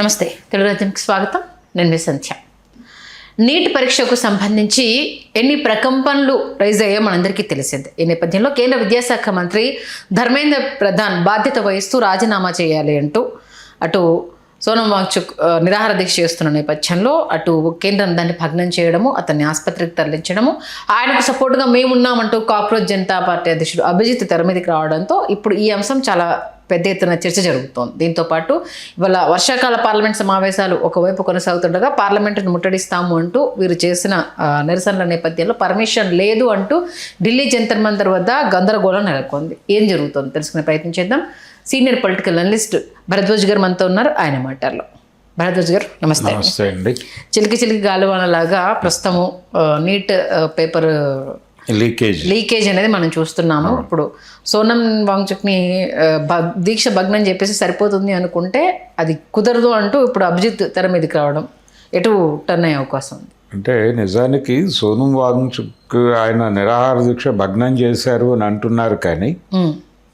నమస్తే, తెలుగు రాజ్యంకి స్వాగతం. నేను మీ సంధ్య. నీట్ పరీక్షకు సంబంధించి ఎన్ని ప్రకంపనలు రైజ్ అయ్యో మనందరికీ తెలిసిందే. ఈ నేపథ్యంలో కేంద్ర విద్యాశాఖ మంత్రి ధర్మేంద్ర ప్రధాన్ బాధ్యత వహిస్తూ రాజీనామా చేయాలి అంటూ అటు సోనం వాంగ్చుక్ నిరాహార దీక్ష చేస్తున్న నేపథ్యంలో అటు కేంద్రం దాన్ని భగ్నం చేయడము, అతన్ని ఆసుపత్రికి తరలించడము, ఆయనకు సపోర్ట్గా మేమున్నామంటూ కాక్రోచ్ జనతా పార్టీ అధ్యక్షుడు అభిజిత్ తెర మీదకి రావడంతో ఇప్పుడు ఈ అంశం చాలా పెద్ద ఎత్తున చర్చ జరుగుతోంది. దీంతోపాటు ఇవాళ వర్షాకాల పార్లమెంట్ సమావేశాలు ఒకవైపు కొనసాగుతుండగా పార్లమెంటును ముట్టడిస్తాము అంటూ వీరు చేసిన నిరసనల నేపథ్యంలో పర్మిషన్ లేదు అంటూ ఢిల్లీ జంతర్ మంతర్ వద్ద గందరగోళం నెలకొంది. ఏం జరుగుతోంది తెలుసుకునే ప్రయత్నం చేద్దాం. సీనియర్ పొలిటికల్ అనలిస్ట్ భరద్వాజ్ గారు మనతో ఉన్నారు. ఆయన మాటల్లో. భరద్వాజ్ గారు నమస్తే. నమస్తే అండి. చిలికి చిలికి గాలివానలాగా ప్రస్తుతము నీట్ పేపర్ లీకేజ్ అనేది మనం చూస్తున్నాము. ఇప్పుడు సోనం వాంగ్చుక్ని దీక్ష భగ్నం చెప్పేసి సరిపోతుంది అనుకుంటే అది కుదరదు అంటూ ఇప్పుడు అభిజిత్ తెర మీదకి రావడం ఎటు టర్న్ అయ్యే అవకాశం ఉంది? అంటే నిజానికి సోనం వాంగ్చుక్ ఆయన నిరాహార దీక్ష భగ్నం చేశారు అని అంటున్నారు, కానీ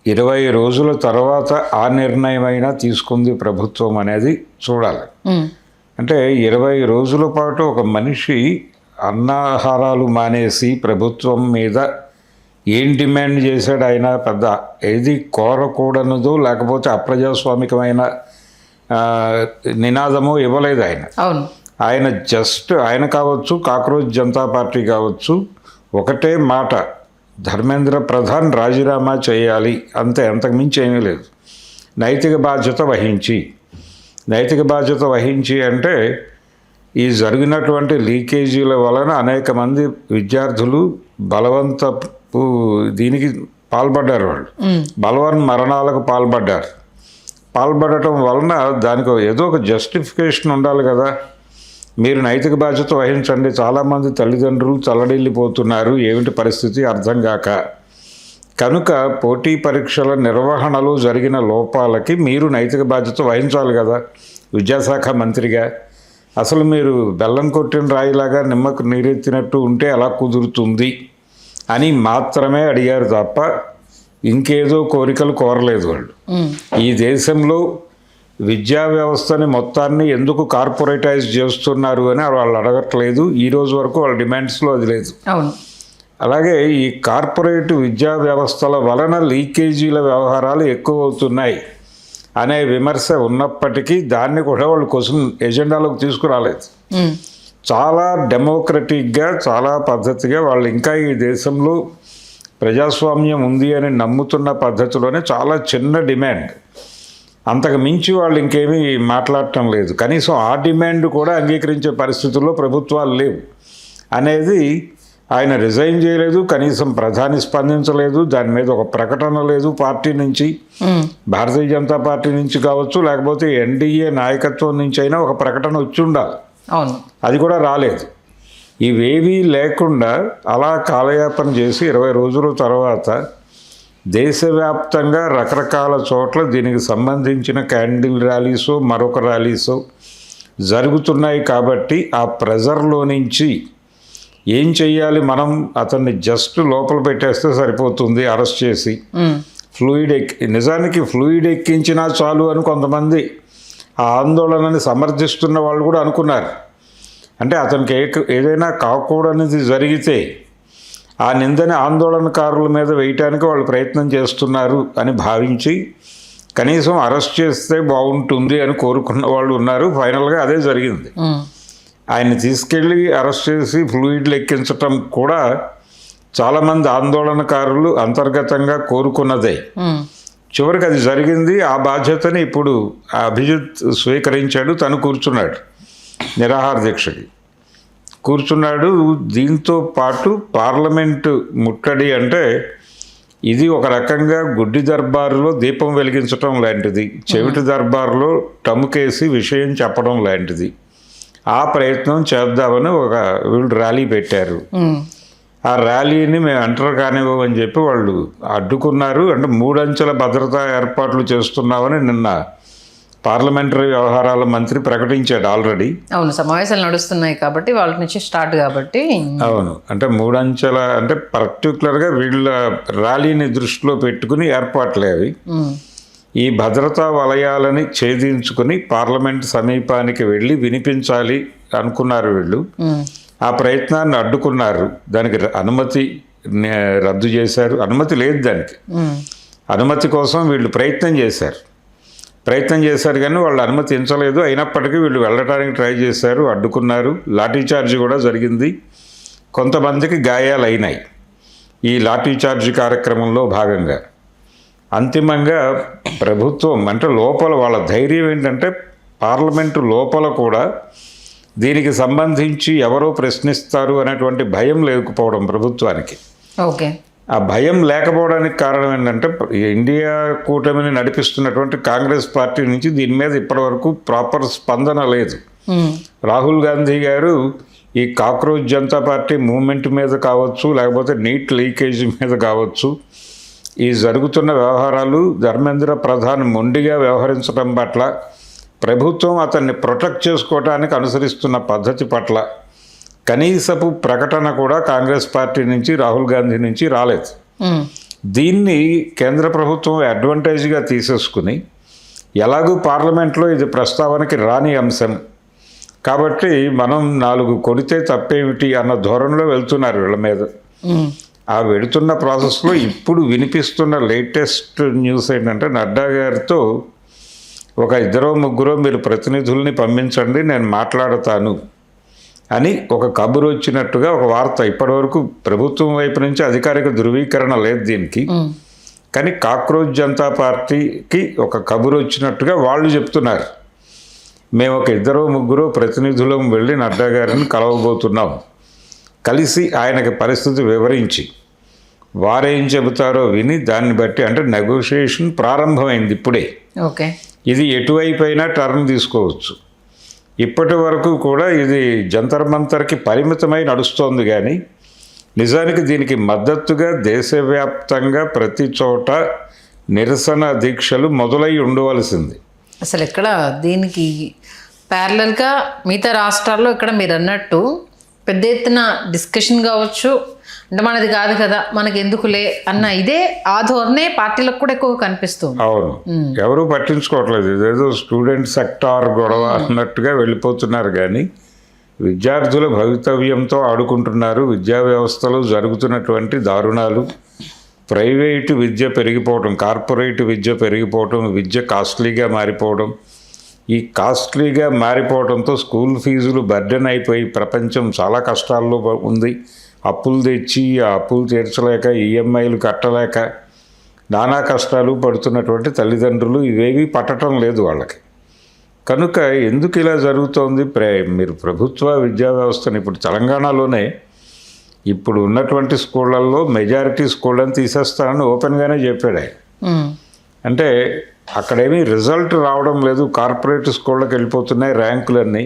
20 రోజుల తర్వాత ఆ నిర్ణయం అయినా తీసుకుంది ప్రభుత్వం అనేది చూడాలి. అంటే 20 రోజుల పాటు ఒక మనిషి అన్నాహారాలు మానేసి ప్రభుత్వం మీద ఏం డిమాండ్ చేశాడు? ఆయన పెద్ద ఏది కోరకూడనదో లేకపోతే అప్రజాస్వామికమైన నినాదము ఇవ్వలేదు ఆయన. ఆయన జస్ట్ ఆయన కావచ్చు, కాక్రోచ్ జనతా పార్టీ కావచ్చు, ఒకటే మాట, ధర్మేంద్ర ప్రధాన్ రాజీనామా చేయాలి, అంతే, అంతకుమించి ఏమీ లేదు. నైతిక బాధ్యత వహించి అంటే ఈ జరిగినటువంటి లీకేజీల వలన అనేక మంది విద్యార్థులు బలవంతపు దీనికి పాల్పడ్డారు. వాళ్ళు బలవన్ మరణాలకు పాల్పడటం వలన దానికి ఏదో ఒక జస్టిఫికేషన్ ఉండాలి కదా. మీరు నైతిక బాధ్యత వహించండి. చాలామంది తల్లిదండ్రులు చల్లడిల్లిపోతున్నారు, ఏమిటి పరిస్థితి అర్థం కాక. కనుక పోటీ పరీక్షల నిర్వహణలో జరిగిన లోపాలకి మీరు నైతిక బాధ్యత వహించాలి కదా విద్యాశాఖ మంత్రిగా. అసలు మీరు బెల్లం కొట్టిన రాయిలాగా నిమ్మకు నీరెత్తినట్టు ఉంటే ఎలా కుదురుతుంది అని మాత్రమే అడిగారు తప్ప ఇంకేదో కోరికలు కోరలేదు వాళ్ళు. ఈ దేశంలో విద్యా వ్యవస్థని మొత్తాన్ని ఎందుకు కార్పొరేటైజ్ చేస్తున్నారు అని వాళ్ళు అడగట్లేదు. ఈ రోజు వరకు వాళ్ళ డిమాండ్స్లో అది లేదు. అలాగే ఈ కార్పొరేట్ విద్యా వ్యవస్థల వలన లీకేజీల వ్యవహారాలు ఎక్కువ అవుతున్నాయి అనే విమర్శ ఉన్నప్పటికీ దాన్ని కూడా వాళ్ళు క్వశ్చన్ ఎజెండాలోకి తీసుకురాలేదు. చాలా డెమోక్రటిక్గా, చాలా పద్ధతిగా వాళ్ళు ఇంకా ఈ దేశంలో ప్రజాస్వామ్యం ఉంది అని నమ్ముతున్న పద్ధతిలోనే చాలా చిన్న డిమాండ్, అంతకు మించి వాళ్ళు ఇంకేమీ మాట్లాడటం లేదు. కనీసం ఆ డిమాండ్ కూడా అంగీకరించే పరిస్థితుల్లో ప్రభుత్వాలు లేవు అనేది. ఆయన రిజైన్ చేయలేదు, కనీసం ప్రధాని స్పందించలేదు, దాని మీద ఒక ప్రకటన లేదు పార్టీ నుంచి, భారతీయ జనతా పార్టీ నుంచి కావచ్చు, లేకపోతే ఎన్డీఏ నాయకత్వం నుంచి అయినా ఒక ప్రకటన వచ్చి ఉండాలి. అది కూడా రాలేదు. ఇవేవీ లేకుండా అలా కాలయాపన చేసి 20 రోజుల తర్వాత దేశవ్యాప్తంగా రకరకాల చోట్ల దీనికి సంబంధించిన క్యాండిల్ ర్యాలీసో మరొక ర్యాలీసో జరుగుతున్నాయి. కాబట్టి ఆ ప్రెజర్లో నుంచి ఏం చెయ్యాలి, మనం అతన్ని జస్ట్ లోపల పెట్టేస్తే సరిపోతుంది అరెస్ట్ చేసి, నిజానికి ఫ్లూయిడ్ ఎక్కించినా చాలు అని కొంతమంది ఆ ఆందోళనని సమర్థిస్తున్న వాళ్ళు కూడా అనుకున్నారు. అంటే అతనికి ఏదైనా కాకూడనిది జరిగితే ఆ నిందని ఆందోళనకారుల మీద వేయటానికి వాళ్ళు ప్రయత్నం చేస్తున్నారు అని భావించి కనీసం అరెస్ట్ చేస్తే బాగుంటుంది అని కోరుకున్న వాళ్ళు ఉన్నారు. ఫైనల్గా అదే జరిగింది. ఆయన్ని తీసుకెళ్ళి అరెస్ట్ చేసి ఫ్లూయిడ్లు ఎక్కించటం కూడా చాలామంది ఆందోళనకారులు అంతర్గతంగా కోరుకున్నదే. చివరికి అది జరిగింది. ఆ బాధ్యతని ఇప్పుడు అభిజిత్ స్వీకరించాడు. తను కూర్చున్నాడు, నిరాహార దీక్షకి కూర్చున్నాడు. దీంతో పాటు పార్లమెంటు ముట్టడి అంటే ఇది ఒక రకంగా గుడ్డి దర్బారులో దీపం వెలిగించటం లాంటిది, చెవిటి దర్బారులో టముకేసి విషయం చెప్పడం లాంటిది. ఆ ప్రయత్నం చేద్దామని వీళ్ళు ర్యాలీ పెట్టారు. ఆ ర్యాలీని మేము ఎంటర్ కానివ్వమని చెప్పి వాళ్ళు అడ్డుకున్నారు. అంటే 3 అంచెల భద్రతా ఏర్పాట్లు చేస్తున్నామని నిన్న పార్లమెంటరీ వ్యవహారాల మంత్రి ప్రకటించాడు ఆల్రెడీ. అవును, సమావేశాలు నడుస్తున్నాయి కాబట్టి వాళ్ళ నుంచి స్టార్ట్ కాబట్టి. అవును, అంటే 3 అంచెల అంటే పర్టికులర్గా వీళ్ళ ర్యాలీని దృష్టిలో పెట్టుకుని ఏర్పాట్లే అవి. ఈ భద్రతా వలయాలని ఛేదించుకుని పార్లమెంట్ సమీపానికి వెళ్ళి వినిపించాలి అనుకున్నారు వీళ్ళు. ఆ ప్రయత్నాన్ని అడ్డుకున్నారు. దానికి అనుమతి రద్దు చేశారు. అనుమతి లేదు దానికి. అనుమతి కోసం వీళ్ళు ప్రయత్నం చేశారు కానీ వాళ్ళు అనుమతించలేదు. అయినప్పటికీ వీళ్ళు వెళ్ళడానికి ట్రై చేశారు, అడ్డుకున్నారు. లాఠీచార్జ్ కూడా జరిగింది. కొంతమందికి గాయాలు అయినాయి ఈ లాఠీచార్జ్ కార్యక్రమంలో భాగంగా. అంతిమంగా ప్రభుత్వం అంటే లోపల వాళ్ళ ధైర్యం ఏంటంటే పార్లమెంటు లోపల కూడా దీనికి సంబంధించి ఎవరో ప్రశ్నిస్తారు అనేటువంటి భయం లేకపోవడం ప్రభుత్వానికి. ఓకే. ఆ భయం లేకపోవడానికి కారణం ఏంటంటే ఇండియా కూటమిని నడిపిస్తున్నటువంటి కాంగ్రెస్ పార్టీ నుంచి దీని మీద ఇప్పటివరకు ప్రాపర్ స్పందన లేదు. రాహుల్ గాంధీ గారు ఈ కాక్రోచ్ జనతా పార్టీ మూవ్మెంట్ మీద కావచ్చు, లేకపోతే నీట్ లీకేజ్ మీద కావచ్చు, ఈ జరుగుతున్న వ్యవహారాలు ధర్మేంద్ర ప్రధాన్ మొండిగా వ్యవహరించడం పట్ల, ప్రభుత్వం అతన్ని ప్రొటెక్ట్ చేసుకోవడానికి అనుసరిస్తున్న పద్ధతి పట్ల కనీసపు ప్రకటన కూడా కాంగ్రెస్ పార్టీ నుంచి, రాహుల్ గాంధీ నుంచి రాలేదు. దీన్ని కేంద్ర ప్రభుత్వం అడ్వాంటేజ్గా తీసేసుకుని ఎలాగూ పార్లమెంట్లో ఇది ప్రస్తావనకి రాని అంశం కాబట్టి మనం 4 కొడితే తప్పేమిటి అన్న ధోరణిలో వెళ్తున్నారు వీళ్ళ మీద. ఆ వెళుతున్న ప్రాసెస్లో ఇప్పుడు వినిపిస్తున్న లేటెస్ట్ న్యూస్ ఏంటంటే నడ్డా గారితో ఒక 2-3 మీరు ప్రతినిధుల్ని పంపించండి, నేను మాట్లాడతాను అని ఒక కబురు వచ్చినట్టుగా ఒక వార్త. ఇప్పటివరకు ప్రభుత్వం వైపు నుంచి అధికారిక ధృవీకరణ లేదు దీనికి, కానీ కాక్రోచ్ జనతా పార్టీకి ఒక కబురు వచ్చినట్టుగా వాళ్ళు చెప్తున్నారు. మేము ఒక 2-3 ప్రతినిధులం వెళ్ళి నడ్డా గారిని కలవబోతున్నాం, కలిసి ఆయనకి పరిస్థితి వివరించి వారేం చెబుతారో విని దాన్ని బట్టి అంటే నెగోషియేషన్ ప్రారంభమైంది ఇప్పుడే. ఓకే. ఇది ఎటువైపు అయినా టర్న్ తీసుకోవచ్చు. ఇప్పటి వరకు కూడా ఇది జంతర్ మంతర్కి పరిమితమై నడుస్తోంది కానీ నిజానికి దీనికి మద్దతుగా దేశవ్యాప్తంగా ప్రతి చోట నిరసన దీక్షలు మొదలై ఉండవలసింది. అసలు ఇక్కడ దీనికి ప్యారలల్గా మిగతా రాష్ట్రాల్లో ఇక్కడ మీరు అన్నట్టు పెద్ద ఎత్తున డిస్కషన్ కావచ్చు, అంటే మనది కాదు కదా మనకి ఎందుకులే అన్న ఇదే ఆ ధోరణే పార్టీలకు కూడా ఎక్కువ కనిపిస్తుంది. అవును, ఎవరు పట్టించుకోవట్లేదు. ఇదేదో స్టూడెంట్ సెక్టార్ గొడవ అన్నట్టుగా వెళ్ళిపోతున్నారు కానీ విద్యార్థుల భవితవ్యంతో ఆడుకుంటున్నారు. విద్యా వ్యవస్థలో జరుగుతున్నటువంటి దారుణాలు, ప్రైవేటు విద్య పెరిగిపోవడం, కార్పొరేట్ విద్య పెరిగిపోవడం, విద్య కాస్ట్లీగా మారిపోవడం, ఈ కాస్ట్లీగా మారిపోవడంతో స్కూల్ ఫీజులు బర్డెన్ అయిపోయి ప్రపంచం చాలా కష్టాల్లో ఉంది. అప్పులు తెచ్చి ఆ అప్పులు తీర్చలేక ఈఎంఐలు కట్టలేక నానా కష్టాలు పడుతున్నటువంటి తల్లిదండ్రులు ఇవేవి పట్టడం లేదు వాళ్ళకి. కనుక ఎందుకు ఇలా జరుగుతోంది? మీరు ప్రభుత్వ విద్యా వ్యవస్థను ఇప్పుడు తెలంగాణలోనే ఇప్పుడు ఉన్నటువంటి స్కూళ్ళల్లో మెజారిటీ స్కూళ్ళని తీసేస్తానని ఓపెన్గానే చెప్పాడు ఆయన. అంటే అక్కడేమీ రిజల్ట్ రావడం లేదు, కార్పొరేట్ స్కూళ్ళకి వెళ్ళిపోతున్నాయి ర్యాంకులన్నీ.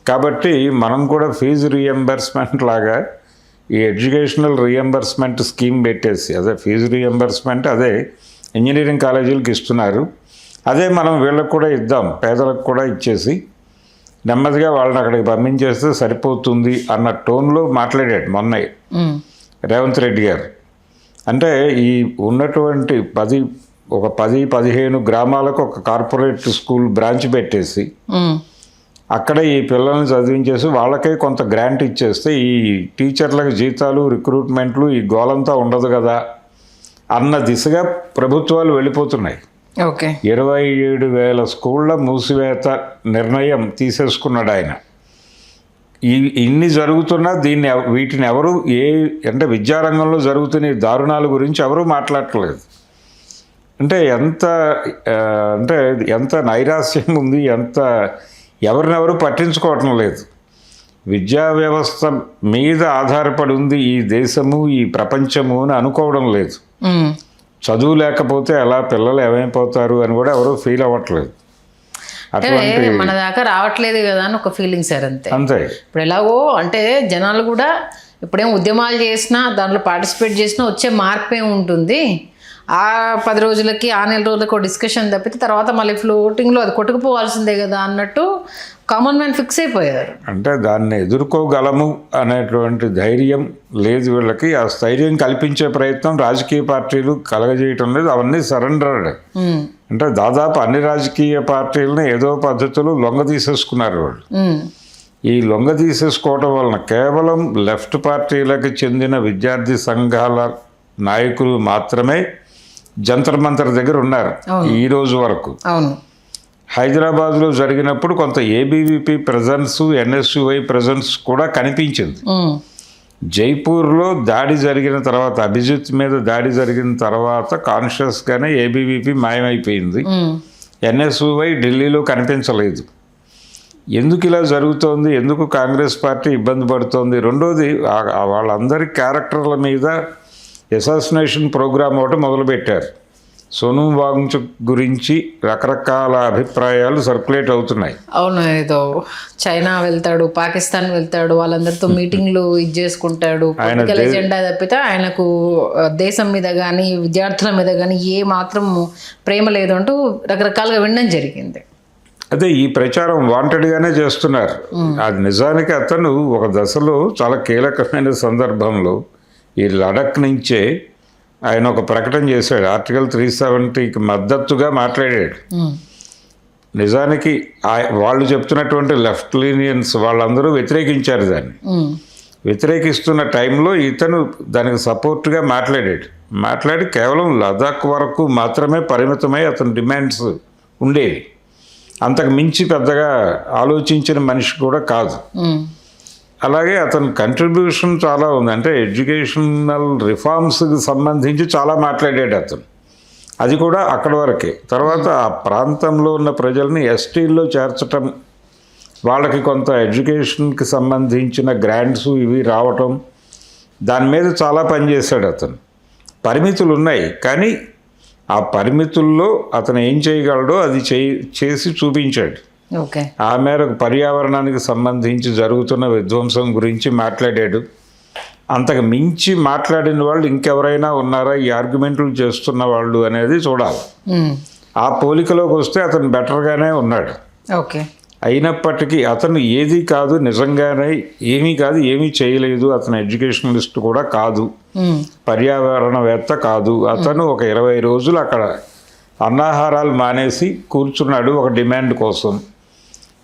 కాబట్టి మనం కూడా ఫీజు రీఎంబర్స్మెంట్ లాగా ఈ ఎడ్యుకేషనల్ రీఎంబర్స్మెంట్ స్కీమ్ పెట్టేసి, అదే ఫీజు రీఎంబర్స్మెంట్ అదే ఇంజనీరింగ్ కాలేజీలకు ఇస్తున్నారు, అదే మనం వీళ్ళకి కూడా ఇద్దాం, పేదలకు కూడా ఇచ్చేసి నెమ్మదిగా వాళ్ళని అక్కడికి పంపించేస్తే సరిపోతుంది అన్న టోన్లో మాట్లాడాడు మొన్న రేవంత్ రెడ్డి గారు. అంటే ఈ ఉన్నటువంటి 10-15 గ్రామాలకు ఒక కార్పొరేట్ స్కూల్ బ్రాంచ్ పెట్టేసి అక్కడ ఈ పిల్లల్ని చదివించేసి వాళ్ళకే కొంత గ్రాంట్ ఇచ్చేస్తే ఈ టీచర్లకు జీతాలు, రిక్రూట్మెంట్లు, ఈ గోలంతా ఉండదు కదా అన్న దిశగా ప్రభుత్వాలు వెళ్ళిపోతున్నాయి. ఓకే. 27,000 స్కూళ్ళ మూసివేత నిర్ణయం తీసేసుకున్నాడు ఆయన. ఇన్ని జరుగుతున్నా వీటిని ఎవరు అంటే విద్యారంగంలో జరుగుతున్న దారుణాల గురించి ఎవరూ మాట్లాడట్లేదు. అంటే ఎంత నైరాశ్యం ఉంది, ఎవరినెవరు పట్టించుకోవటం లేదు. విద్యా వ్యవస్థ మీద ఆధారపడి ఉంది ఈ దేశము, ఈ ప్రపంచము అని అనుకోవడం లేదు. చదువు లేకపోతే అలా పిల్లలు ఏమైపోతారు అని కూడా ఎవరు ఫీల్ అవ్వట్లేదు. అటువంటి మన దాకా రావట్లేదు కదా అని ఒక ఫీలింగ్ సార్. అంతే. ఇప్పుడు ఎలాగో అంటే జనాలు కూడా ఇప్పుడేం ఉద్యమాలు చేసినా దాంట్లో పార్టిసిపేట్ చేసినా వచ్చే మార్పు ఏమి ఉంటుంది, ఆ 10 రోజులకి ఆ నెల రోజులకి డిస్కషన్ తప్పితే తర్వాత మళ్ళీ ఫ్లోటింగ్లో అది కొట్టుకుపోవాల్సిందే కదా అన్నట్టు కామన్ మ్యాన్ ఫిక్స్ అయిపోయారు. అంటే దాన్ని ఎదుర్కోగలము అనేటువంటి ధైర్యం లేదు వీళ్ళకి. ఆ స్థైర్యం కల్పించే ప్రయత్నం రాజకీయ పార్టీలు కలగజేయటం లేదు. అవన్నీ సరెండర్డ్. అంటే దాదాపు అన్ని రాజకీయ పార్టీలని ఏదో పద్ధతిలో లొంగ తీసేసుకున్నారు వాళ్ళు. ఈ లొంగ తీసేసుకోవటం వలన కేవలం లెఫ్ట్ పార్టీలకు చెందిన విద్యార్థి సంఘాల నాయకులు మాత్రమే జంతర్ మంతర్ దగ్గర ఉన్నారు ఈ రోజు వరకు. అవును, హైదరాబాద్లో జరిగినప్పుడు కొంత ఏబీవీపీ ప్రెజెన్స్, ఎన్ఎస్యుఐ ప్రెజెన్స్ కూడా కనిపించింది. జైపూర్లో దాడి జరిగిన తర్వాత, అభిజిత్ మీద దాడి జరిగిన తర్వాత కాన్షియస్గానే ఏబీవీపీ మాయమైపోయింది. ఎన్ఎస్యుఐ ఢిల్లీలో కనిపించలేదు. ఎందుకు ఇలా జరుగుతోంది, ఎందుకు కాంగ్రెస్ పార్టీ ఇబ్బంది పడుతోంది? రెండోది, వాళ్ళందరి క్యారెక్టర్ల మీద అసాసినేషన్ ప్రోగ్రామ్ ఒకటి మొదలుపెట్టారు. సోను వాంగ్చుక్ గురించి రకరకాల అభిప్రాయాలు సర్క్యులేట్ అవుతున్నాయి. అవును, ఏదో చైనా వెళ్తాడు, పాకిస్తాన్ వెళ్తాడు, వాళ్ళందరితో మీటింగ్లు చేసుకుంటాడు. పొలిటికల్ ఎజెండా తప్పితే ఆయనకు దేశం మీద కానీ విద్యార్థుల మీద కానీ ఏ మాత్రం ప్రేమ లేదు అంటూ రకరకాలుగా వినడం జరిగింది. అదే ఈ ప్రచారం వాంటెడ్గానే చేస్తున్నారు. అది నిజానికి అతను ఒక దశలో చాలా కీలకమైన సందర్భంలో ఈ లడక్ నుంచే ఆయన ఒక ప్రకటన చేశాడు. ఆర్టికల్ 370కి మద్దతుగా మాట్లాడాడు. నిజానికి వాళ్ళు చెప్తున్నటువంటి లెఫ్ట్ లీనియన్స్ వాళ్ళందరూ వ్యతిరేకించారు దాన్ని. వ్యతిరేకిస్తున్న టైంలో ఇతను దానికి సపోర్ట్గా మాట్లాడి కేవలం లదాఖ్ వరకు మాత్రమే పరిమితమై అతని డిమాండ్స్ ఉండేవి. అంతకు మించి పెద్దగా ఆలోచించిన మనిషి కూడా కాదు. అలాగే అతని కంట్రిబ్యూషన్ చాలా ఉంది. అంటే ఎడ్యుకేషనల్ రిఫార్మ్స్కి సంబంధించి చాలా మాట్లాడాడు అతను. అది కూడా అక్కడి వరకే. తర్వాత ఆ ప్రాంతంలో ఉన్న ప్రజల్ని ఎస్టీల్లో చేర్చటం, వాళ్ళకి కొంత ఎడ్యుకేషన్కి సంబంధించిన గ్రాంట్స్ ఇవి రావటం, దాని మీద చాలా పనిచేశాడు అతను. పరిమితులు ఉన్నాయి, కానీ ఆ పరిమితుల్లో అతను ఏం చేయగలడో అది చేసి చూపించాడు. ఓకే, ఆ మేరకు పర్యావరణానికి సంబంధించి జరుగుతున్న విధ్వంసం గురించి మాట్లాడాడు. అంతకు మించి మాట్లాడిన వాళ్ళు ఇంకెవరైనా ఉన్నారా ఈ ఆర్గ్యుమెంట్లు చేస్తున్న వాళ్ళు అనేది చూడాలి. ఆ పోలికలోకి వస్తే అతను బెటర్గానే ఉన్నాడు. ఓకే, అయినప్పటికీ అతను ఏది కాదు, నిజంగానే ఏమీ చేయలేదు. అతను ఎడ్యుకేషనలిస్ట్ కూడా కాదు, పర్యావరణవేత్త కాదు. అతను ఒక 20 రోజులు అక్కడ అన్నాహారాలు మానేసి కూర్చున్నాడు ఒక డిమాండ్ కోసం.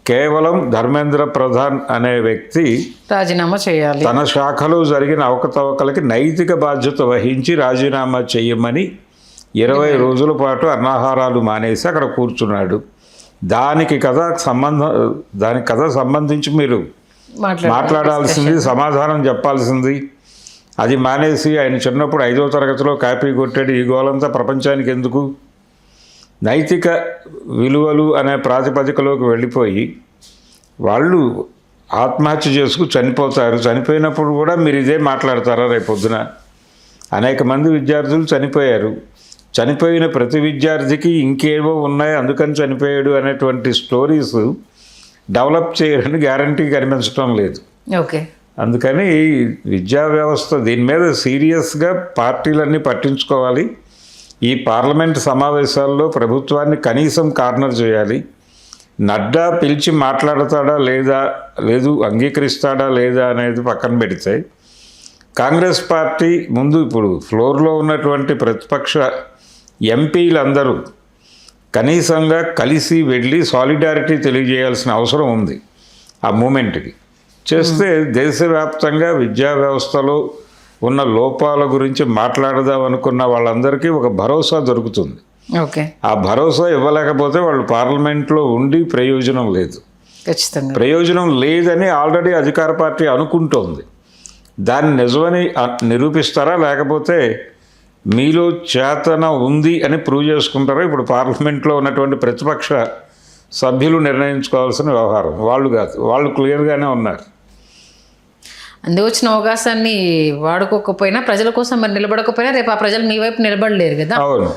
కేవలం ధర్మేంద్ర ప్రధాన్ అనే వ్యక్తి రాజీనామా చేయాలి, తన శాఖలో జరిగిన అవకతవకలకి నైతిక బాధ్యత వహించి రాజీనామా చేయమని 20 రోజుల పాటు అన్నాహారాలు మానేసి అక్కడ కూర్చున్నాడు. దానికి కథ సంబంధించి మీరు మాట్లాడాల్సింది, సమాధానం చెప్పాల్సింది. అది మానేసి ఆయన చిన్నప్పుడు 5వ తరగతిలో కాపీ కొట్టాడు, ఈ గోలంతా ప్రపంచానికి ఎందుకు? నైతిక విలువలు అనే ప్రాతిపదికలోకి వెళ్ళిపోయి వాళ్ళు ఆత్మహత్య చేసుకు చనిపోతారు. చనిపోయినప్పుడు కూడా మీరు ఇదే మాట్లాడతారా? రేపొద్దున అనేక మంది విద్యార్థులు చనిపోయారు. చనిపోయిన ప్రతి విద్యార్థికి ఇంకేవో ఉన్నాయి, అందుకని చనిపోయాడు అనేటువంటి స్టోరీస్ డెవలప్ చేయడానికి గ్యారంటీ కనిపించడం లేదు. ఓకే, అందుకని విద్యా వ్యవస్థ దీని మీద సీరియస్గా పార్టీలన్నీ పట్టించుకోవాలి. ఈ పార్లమెంట్ సమావేశాల్లో ప్రభుత్వాన్ని కనీసం కార్నర్ చేయాలి. నడ్డా పిలిచి మాట్లాడతాడా లేదు అంగీకరిస్తాడా లేదా అనేది పక్కన పెడితే, కాంగ్రెస్ పార్టీ ముందు ఇప్పుడు ఫ్లోర్లో ఉన్నటువంటి ప్రతిపక్ష ఎంపీలందరూ కనీసంగా కలిసి వెళ్ళి సాలిడారిటీ తెలియజేయాల్సిన అవసరం ఉంది. ఆ మూమెంట్కి చేస్తే దేశవ్యాప్తంగా విద్యా వ్యవస్థలో ఉన్న లోపాల గురించి మాట్లాడదాం అనుకున్న వాళ్ళందరికీ ఒక భరోసా దొరుకుతుంది. ఓకే, ఆ భరోసా ఇవ్వలేకపోతే వాళ్ళు పార్లమెంట్లో ఉండి ప్రయోజనం లేదు. ఖచ్చితంగా ప్రయోజనం లేదని ఆల్రెడీ అధికార పార్టీ అనుకుంటోంది. దాన్ని నిజమని నిరూపిస్తారా, లేకపోతే మీలో చేతన ఉంది అని ప్రూవ్ చేసుకుంటారా? ఇప్పుడు పార్లమెంట్లో ఉన్నటువంటి ప్రతిపక్ష సభ్యులు నిర్ణయించుకోవాల్సిన వ్యవహారం వాళ్ళు కాదు. వాళ్ళు క్లియర్గానే ఉన్నారు. వచ్చిన అవకాశాన్ని వాడుకోకపోయినా, ప్రజల కోసం మరి నిలబడకపోయినా రేపు ఆ ప్రజలు మీ వైపు నిలబడలేరు కదా. అవును.